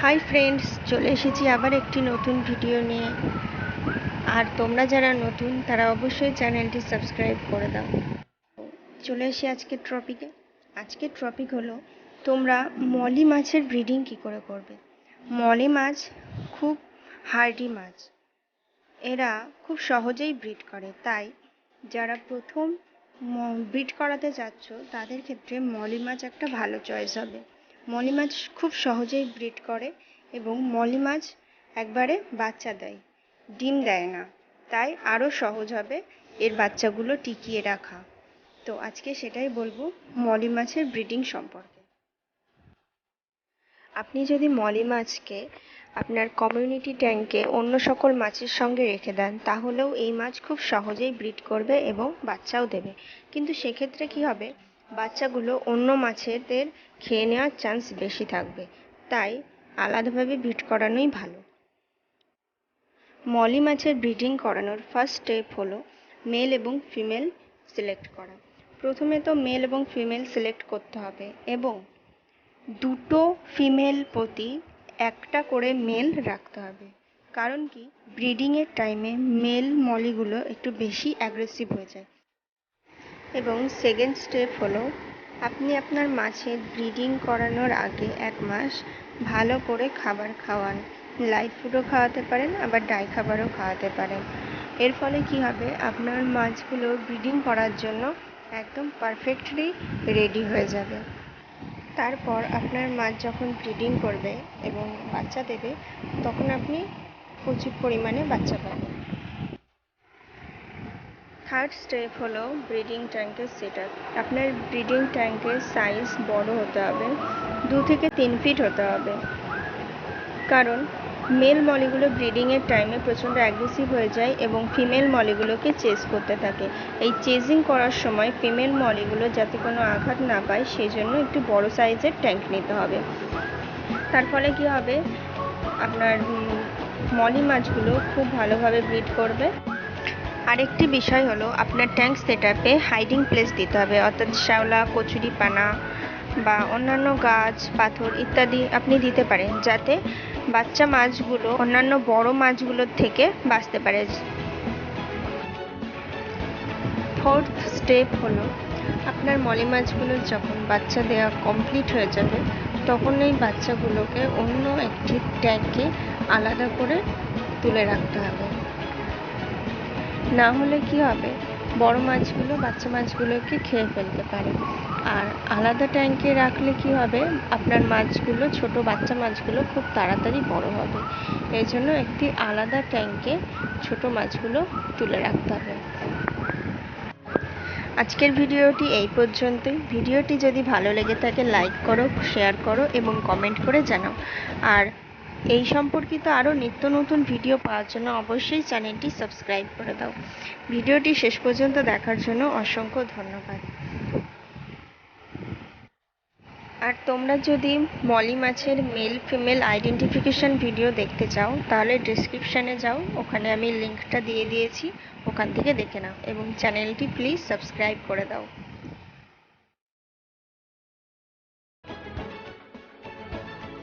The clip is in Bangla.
হাই ফ্রেন্ডস, চলে এসেছি আবার একটি নতুন ভিডিও নিয়ে। আর তোমরা যারা নতুন তারা অবশ্যই চ্যানেলটি সাবস্ক্রাইব করে দাও। চলে এসে আজকের টপিক হলো তোমরা মলি মাছের ব্রিডিং কি করে করবে। মলি মাছ খুব হার্ডি মাছ, এরা খুব সহজেই ব্রিড করে, তাই যারা প্রথম ব্রিড করাতে যাচ্ছ তাদের ক্ষেত্রে মলি মাছ একটা ভালো চয়েস হবে। মলি মাছ খুব সহজেই ব্রিড করে এবং মলি মাছ একবারে বাচ্চা দেয়, ডিম দেয় না, তাই আরও সহজ হবে এর বাচ্চাগুলো টিকিয়ে রাখা। তো আজকে সেটাই বলবো মলি মাছের ব্রিডিং সম্পর্কে। আপনি যদি মলি মাছকে আপনার কমিউনিটি ট্যাঙ্কে অন্য সকল মাছের সঙ্গে রেখে দেন তাহলেও এই মাছ খুব সহজেই ব্রিড করবে এবং বাচ্চাও দেবে, কিন্তু সেক্ষেত্রে কি হবে, বাচ্চাগুলো অন্য মাছেদের খেয়ে নেওয়ার চান্স বেশি থাকবে, তাই আলাদাভাবে ব্রিড করানোই ভালো। মলি মাছের ব্রিডিং করানোর ফার্স্ট স্টেপ হলো মেল এবং ফিমেল সিলেক্ট করা। প্রথমে তো মেল এবং ফিমেল সিলেক্ট করতে হবে এবং দুটো ফিমেল প্রতি একটা করে মেল রাখতে হবে। কারণ কি, ব্রিডিংয়ের টাইমে মেল মলিগুলো একটু বেশি অ্যাগ্রেসিভ হয়ে যায়। এবং সেকেন্ড স্টেপ হলো আপনি আপনার মাছের ব্রিডিং করানোর আগে 1 মাস ভালো করে খাবার খাওয়ান। লাইভ ফুডও খাওয়াতে পারেন, আবার ড্রাই খাবারও খাওয়াতে পারেন। এর ফলে কি হবে, আপনার মাছগুলো ব্রিডিং করার জন্য একদম পারফেক্টলি রেডি হয়ে যাবে। তারপর আপনার মাছ যখন ব্রিডিং করবে এবং বাচ্চা দেবে তখন আপনি প্রচুর পরিমাণে বাচ্চা পাবেন। থার্ড স্টেপ হলো ব্রিডিং ট্যাঙ্কের সেটআপ। আপনার ব্রিডিং ট্যাঙ্কের সাইজ বড় হতে হবে, 2 থেকে 3 ফিট হতে হবে। কারণ মেল মলিগুলো ব্রিডিংয়ের টাইমে প্রচণ্ড অ্যাগ্রেসিভ হয়ে যায় এবং ফিমেল মলিগুলোকে চেজ করতে থাকে। এই চেজিং করার সময় ফিমেল মলিগুলো যাতে কোনো আঘাত না পায় সেই জন্য একটু বড় সাইজের ট্যাঙ্ক নিতে হবে। তার ফলে কি হবে, আপনার মলি মাছগুলো খুব ভালোভাবে ব্রিড করবে। আরেকটি বিষয় হলো আপনার ট্যাঙ্ক সেটআপে হাইডিং প্লেস দিতে হবে, অর্থাৎ শ্যাওলা, কচুরিপানা বা অন্যান্য গাছ, পাথর ইত্যাদি আপনি দিতে পারেন, যাতে বাচ্চা মাছগুলো অন্যান্য বড় মাছগুলোর থেকে বাঁচতে পারে। ফোর্থ স্টেপ হলো আপনার মলি মাছগুলোর যখন বাচ্চা দেওয়া কমপ্লিট হয়ে যাবে তখন এই বাচ্চাগুলোকে অন্য একটি ট্যাঙ্কে আলাদা করে তুলে রাখতে হবে। না হলে কি হবে, বড় মাছগুলো বাচ্চা মাছগুলোকে খেয়ে ফেলতে পারে। আর আলাদা ট্যাঙ্কে রাখলে কি হবে, আপনার মাছগুলো, ছোট বাচ্চা মাছগুলো খুব তাড়াতাড়ি বড় হবে। এই জন্য একটি আলাদা ট্যাঙ্কে ছোট মাছগুলো তুলে রাখতে হবে। আজকের ভিডিওটি এই পর্যন্তই। ভিডিওটি যদি ভালো লেগে থাকে লাইক করো, শেয়ার করো এবং কমেন্ট করে জানাও। আর এই সম্পর্কিত আরও নিত্য নতুন ভিডিও পাওয়ার জন্য অবশ্যই চ্যানেলটি সাবস্ক্রাইব করে দাও। ভিডিওটি শেষ পর্যন্ত দেখার জন্য অসংখ্য ধন্যবাদ। আর তোমরা যদি মলি মাছের মেল ফিমেল আইডেন্টিফিকেশন ভিডিও দেখতে চাও তাহলে ডেসক্রিপশানে যাও, ওখানে আমি লিঙ্কটা দিয়ে দিয়েছি, ওখান থেকে দেখে নাও এবং চ্যানেলটি প্লিজ সাবস্ক্রাইব করে দাও।